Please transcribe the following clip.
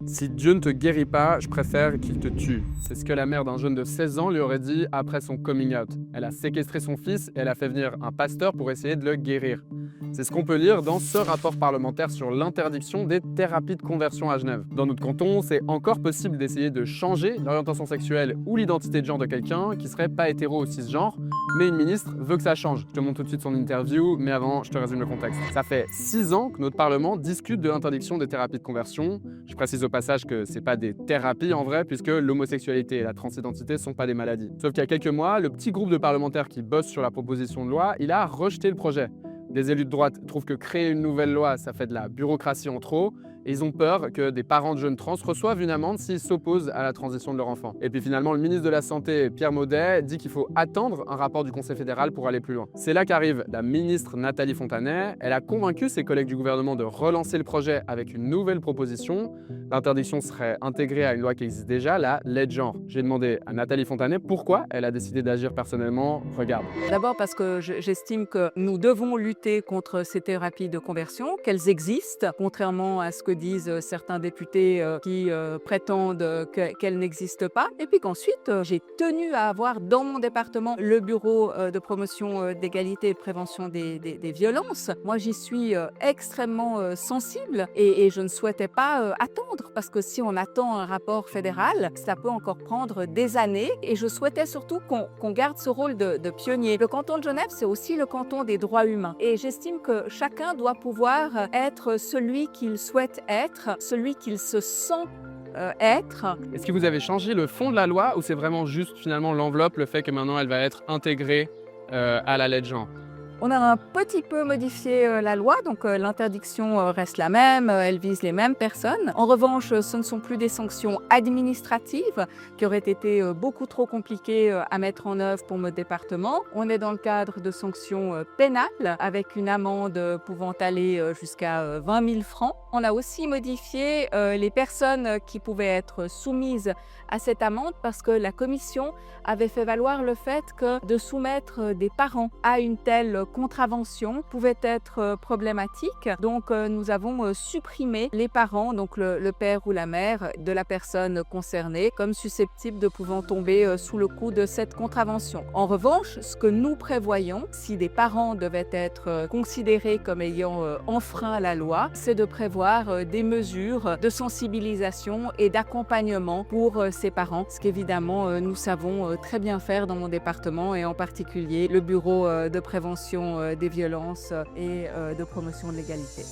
Si Dieu ne te guérit pas, je préfère qu'il te tue. C'est ce que la mère d'un jeune de 16 ans lui aurait dit après son coming out. Elle a séquestré son fils et elle a fait venir un pasteur pour essayer de le guérir. C'est ce qu'on peut lire dans ce rapport parlementaire sur l'interdiction des thérapies de conversion à Genève. Dans notre canton, c'est encore possible d'essayer de changer l'orientation sexuelle ou l'identité de genre de quelqu'un qui serait pas hétéro ou cisgenre, mais une ministre veut que ça change. Je te montre tout de suite son interview, mais avant, je te résume le contexte. Ça fait 6 ans que notre Parlement discute de l'interdiction des thérapies de conversion. Je précise au passage que c'est pas des thérapies en vrai, puisque l'homosexualité et la transidentité sont pas des maladies. Sauf qu'il y a quelques mois, le petit groupe de parlementaires qui bosse sur la proposition de loi, il a rejeté le projet. Des élus de droite trouvent que créer une nouvelle loi, ça fait de la bureaucratie en trop, et ils ont peur que des parents de jeunes trans reçoivent une amende s'ils s'opposent à la transition de leur enfant. Et puis finalement, le ministre de la Santé, Pierre Maudet, dit qu'il faut attendre un rapport du Conseil fédéral pour aller plus loin. C'est là qu'arrive la ministre Nathalie Fontanet. Elle a convaincu ses collègues du gouvernement de relancer le projet avec une nouvelle proposition. L'interdiction serait intégrée à une loi qui existe déjà, la loi de genre. J'ai demandé à Nathalie Fontanet pourquoi elle a décidé d'agir personnellement. Regarde. D'abord parce que j'estime que nous devons lutter contre ces thérapies de conversion, qu'elles existent, contrairement à ce que disent certains députés qui prétendent qu'elles n'existent pas. Et puis qu'ensuite, j'ai tenu à avoir dans mon département le bureau de promotion d'égalité et de prévention des violences. Moi, j'y suis extrêmement sensible et je ne souhaitais pas attendre parce que si on attend un rapport fédéral, ça peut encore prendre des années et je souhaitais surtout qu'on garde ce rôle de pionnier. Le canton de Genève, c'est aussi le canton des droits humains et j'estime que chacun doit pouvoir être celui qu'il souhaite être, celui qu'il se sent être. Est-ce que vous avez changé le fond de la loi ou c'est vraiment juste finalement l'enveloppe, le fait que maintenant elle va être intégrée à la loi de genre? On a un petit peu modifié la loi, donc l'interdiction reste la même, elle vise les mêmes personnes. En revanche, ce ne sont plus des sanctions administratives qui auraient été beaucoup trop compliquées à mettre en œuvre pour notre département. On est dans le cadre de sanctions pénales avec une amende pouvant aller jusqu'à 20 000 francs. On a aussi modifié les personnes qui pouvaient être soumises à cette amende parce que la commission avait fait valoir le fait que de soumettre des parents à une telle contravention pouvait être problématique. Donc nous avons supprimé les parents, donc le père ou la mère de la personne concernée, comme susceptibles de pouvant tomber sous le coup de cette contravention. En revanche, ce que nous prévoyons, si des parents devaient être considérés comme ayant enfreint la loi, c'est de prévoir des mesures de sensibilisation et d'accompagnement pour ces parents, ce qu'évidemment nous savons très bien faire dans mon département et en particulier le bureau de prévention des violences et de promotion de l'égalité.